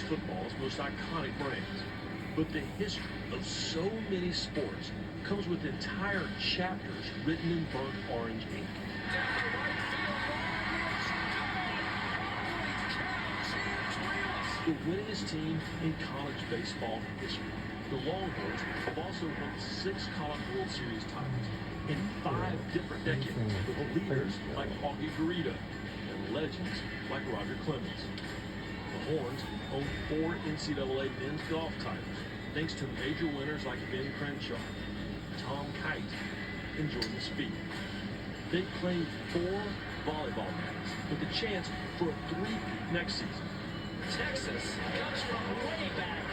football's most iconic brands. But the history of so many sports comes with entire chapters written in burnt orange ink. The winningest team in college baseball history. The Longhorns have also won 6 College World Series titles in 5 different decades, with leaders like Augie Garrido and legends like Roger Clemens. The Horns own 4 NCAA men's golf titles, thanks to major winners like Ben Crenshaw, Tom Kite, and Jordan Spieth. They claim 4 volleyball medals with a chance for a 3-peat next season. Texas comes from way back.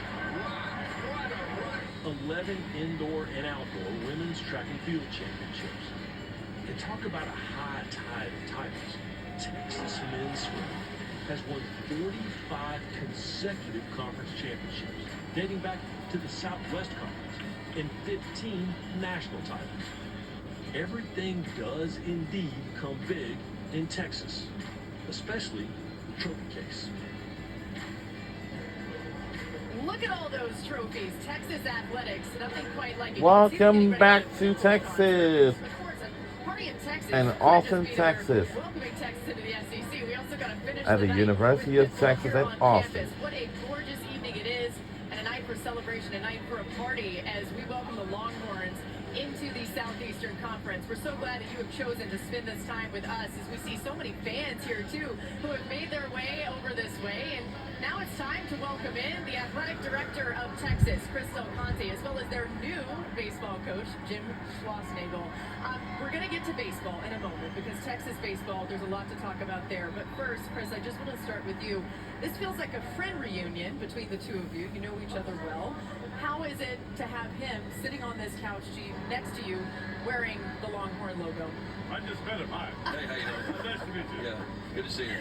11 indoor and outdoor women's track and field championships. And talk about a high tide of titles. Texas men's swimming has won 45 consecutive conference championships, dating back to the Southwest Conference, and 15 national titles. Everything does indeed come big in Texas, especially the trophy case. Look at all those trophies. Texas athletics, nothing quite like it. Welcome back to Texas. Texas And Austin, Texas. Welcoming Texas into the SEC. We also got to finish At the University of Texas at Austin. What a gorgeous evening it is, and a night for celebration, a night for a party as we welcome the Longhorns into the Southeastern Conference. We're so glad that you have chosen to spend this time with us as we see so many fans here too who have made their way over this way. And now it's time to welcome in the athletic director of Texas, Chris Del Conte, as well as their new baseball coach, Jim Schlossnagle. We're going to get to baseball in a moment because Texas baseball, there's a lot to talk about there. But first, Chris, I just want to start with you. This feels like a friend reunion between the two of you. You know each other well. How is it to have him sitting on this couch next to you wearing the Longhorn logo? I just met him. Hi. Hey, how you doing? Nice to meet you. Yeah, good to see you.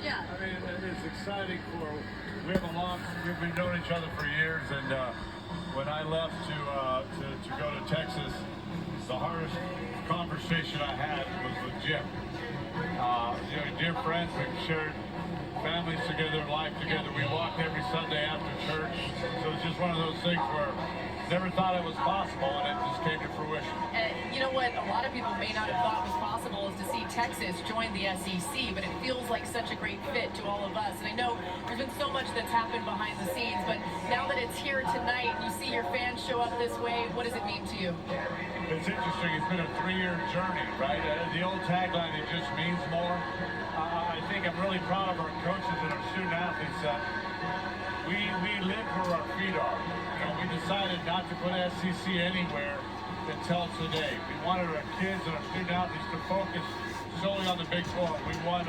Yeah. I mean, it's exciting we have we've been knowing each other for years, and when I left to go to Texas, the hardest conversation I had was with Jim. Dear friends, we've shared families together, life together. We walked every Sunday after church, so it's just one of those things where never thought it was possible, and it just came to fruition. You know what a lot of people may not have thought was possible is to see Texas join the SEC, but it feels like such a great fit to all of us. And I know there's been so much that's happened behind the scenes, but now that it's here tonight, you see your fans show up this way, what does it mean to you? It's interesting. It's been a 3-year journey, right? The old tagline, it just means more. I think I'm really proud of our coaches and our student athletes that we live where our feet are. We decided not to put SEC anywhere until today. We wanted our kids and our student athletes to focus solely on the Big 12. We won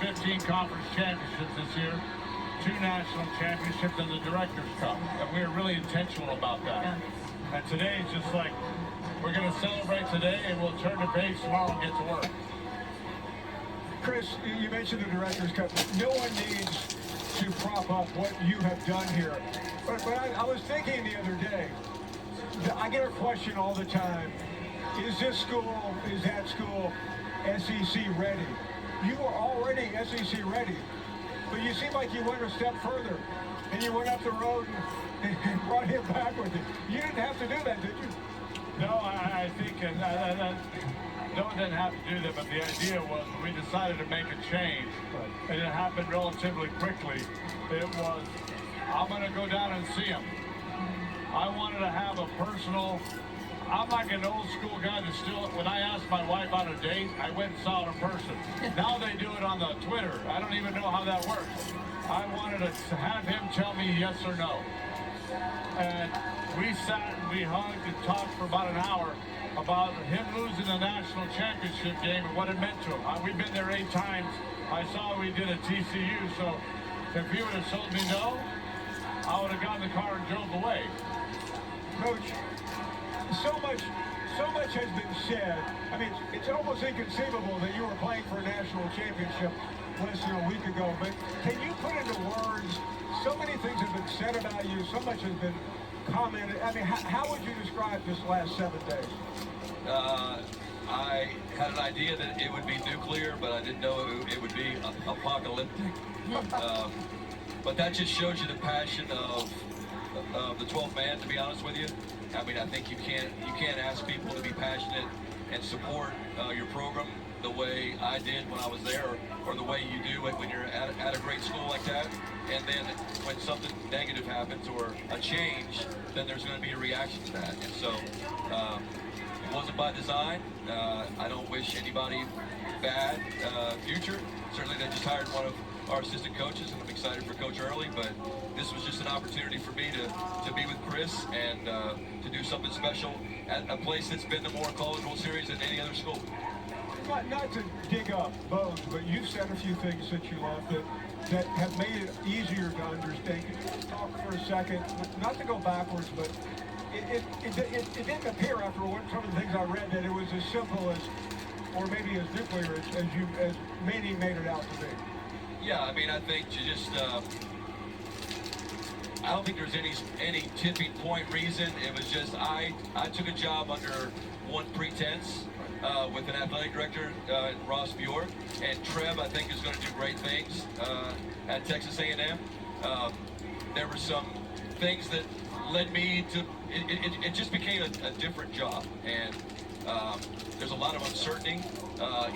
15 conference championships this year, 2 national championships, and the Directors' Cup. And we were really intentional about that. And today is just like, we're going to celebrate today, and we'll turn the page tomorrow and get to work. Chris, you mentioned the Directors' Cup. No one needs to prop up what you have done here. But I was thinking the other day, I get a question all the time, is that school SEC ready? You are already SEC ready, but you seem like you went a step further, and you went up the road and brought him back with you. You didn't have to do that, did you? No, I think no one didn't have to do that, but the idea was when we decided to make a change, and it happened relatively quickly, it was, I'm going to go down and see him. I wanted to have a personal, I'm like an old school guy that still, when I asked my wife on a date, I went and saw it in person. Now they do it on the Twitter. I don't even know how that works. I wanted to have him tell me yes or no. And we sat and we hugged and talked for about an hour about him losing the national championship game and what it meant to him. We've been there 8 times. I saw we did at TCU, so if he would have told me no, I would have gotten in the car and drove away. Coach, so much has been said. I mean, it's almost inconceivable that you were playing for a national championship less than a week ago, but can you put into words, so many things have been said about you, so much has been commented. I mean, how would you describe this last 7 days? I had an idea that it would be nuclear, but I didn't know it would be apocalyptic. but that just shows you the passion of the 12th man, to be honest with you. I mean, I think you can't ask people to be passionate and support your program the way I did when I was there, or the way you do it when you're at a great school like that. And then when something negative happens or a change, then there's going to be a reaction to that. And so it wasn't by design. I don't wish anybody bad future. Certainly they just hired one of our assistant coaches, and I'm excited for Coach Early, but this was just an opportunity for me to be with Chris and to do something special at a place that's been to more College World Series than any other school. Not to dig up bones, but you've said a few things since you left that have made it easier to understand. Can you just talk for a second, not to go backwards, but it didn't appear after some of the things I read that it was as simple as, or maybe as nuclear as many made it out to be. Yeah, I mean, I think you just, I don't think there's any tipping point reason. It was just, I took a job under one pretense with an athletic director, Ross Bjork, and Trev, I think, is going to do great things at Texas A&M. There were some things that led me to, it just became a different job, and there's a lot of uncertainty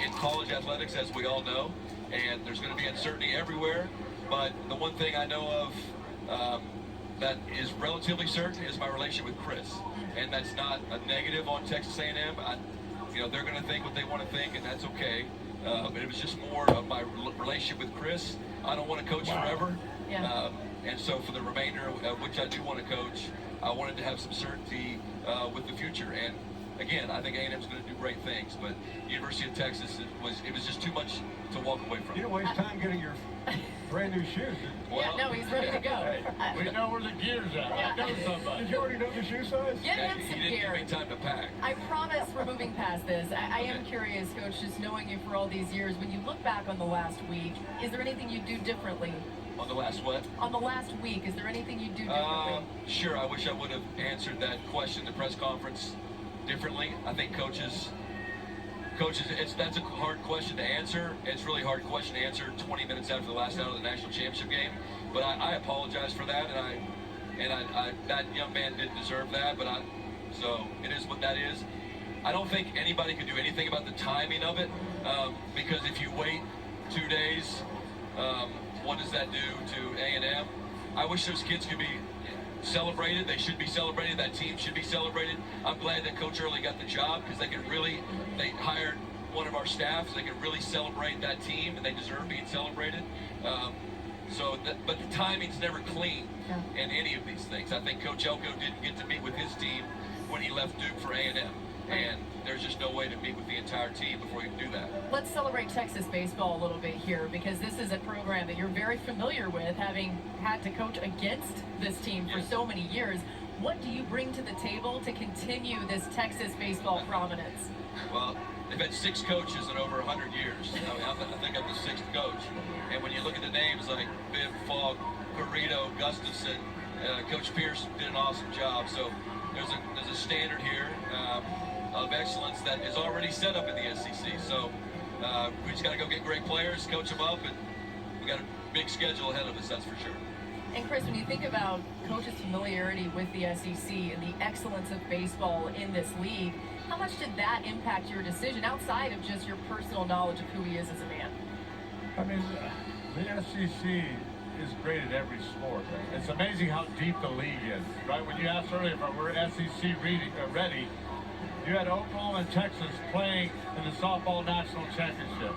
in college athletics, as we all know, and there's going to be uncertainty everywhere, but the one thing I know of that is relatively certain is my relationship with Chris, and that's not a negative on Texas A&M. You know, they're going to think what they want to think, and that's okay, but it was just more of my relationship with Chris. I don't want to coach forever, and so for the remainder, which I do want to coach, I wanted to have some certainty with the future. And again, I think A&M is going to do great things, but University of Texas, it was just too much to walk away from. You don't waste time getting your brand new shoes. Yeah, no, he's ready to go. Hey, we know where the gear's at. I know somebody. Did you already know the shoe size? Get him You some didn't give gear. me time to pack. I promise we're moving past this. I am curious, Coach, just knowing you for all these years, when you look back on the last week, is there anything you do differently? On the last what? On the last week, is there anything you do differently? Sure, I wish I would have answered that question in the press conference differently. I think coaches, that's a hard question to answer. It's a really hard question to answer 20 minutes after the last out of the national championship game. But I apologize for that, and I that young man didn't deserve that. But so it is what that is. I don't think anybody can do anything about the timing of it, because if you wait 2 days, what does that do to A&M? I wish those kids could be celebrated. They should be celebrated. That team should be celebrated. I'm glad that Coach Early got the job, because they hired one of our staff, so they could really celebrate that team, and they deserve being celebrated. But the timing's never clean in any of these things. I think Coach Elko didn't get to meet with his team when he left Duke for A&M, and there's just no way to meet with the entire team before you can do that. Let's celebrate Texas baseball a little bit here, because this is a program that you're very familiar with, having had to coach against this team for so many years. What do you bring to the table to continue this Texas baseball prominence? Well, they've had 6 coaches in over 100 years. I mean, I think I'm the 6th coach. And when you look at the names like Bibb, Falk, Garrido, Gustafson, Coach Pierce did an awesome job. So there's a standard here of excellence that is already set up in the SEC. So we just got to go get great players, coach them up, and we got a big schedule ahead of us, that's for sure. And Chris, when you think about Coach's familiarity with the SEC and the excellence of baseball in this league, how much did that impact your decision outside of just your personal knowledge of who he is as a man? I mean, the SEC is great at every sport. It's amazing how deep the league is, right? When you asked earlier if we're SEC ready, you had Oklahoma and Texas playing in the softball national championship.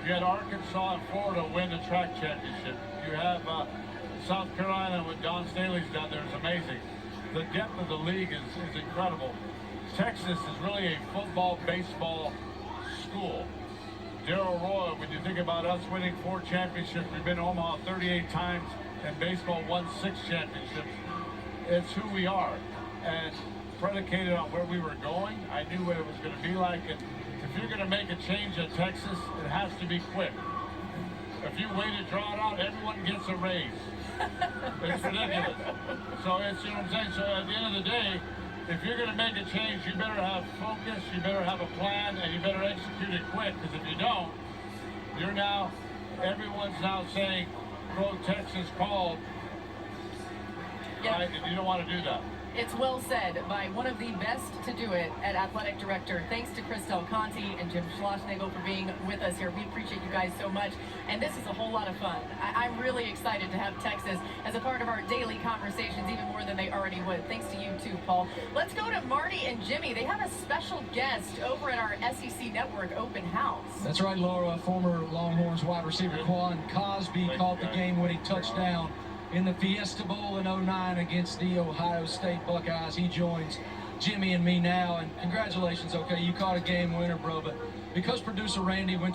You had Arkansas and Florida win the track championship. You have South Carolina, what Don Staley's done there is amazing. The depth of the league is incredible. Texas is really a football, baseball school. Darrell Roy, when you think about us winning 4 championships, we've been to Omaha 38 times, and baseball won 6 championships. It's who we are. And predicated on where we were going, I knew what it was going to be like. And if you're going to make a change at Texas, it has to be quick. If you wait to draw it out, everyone gets a raise. It's ridiculous. So it's, you know what I'm saying? So at the end of the day, if you're going to make a change, you better have focus, you better have a plan, and you better execute it quick. Because if you don't, everyone's now saying, quote Texas called. Yeah. Right, and you don't want to do that. It's well said by one of the best to do it at Athletic Director. Thanks to Chris Del Conte and Jim Schlossnagle for being with us here. We appreciate you guys so much. And this is a whole lot of fun. I'm really excited to have Texas as a part of our daily conversations, even more than they already would. Thanks to you too, Paul. Let's go to Marty and Jimmy. They have a special guest over at our SEC Network open house. That's right, Laura. Former Longhorns wide receiver Quan Cosby caught the game-winning touchdown in the Fiesta Bowl in 09 against the Ohio State Buckeyes. He joins Jimmy and me now, and congratulations, okay, you caught a game winner, bro, but because producer Randy went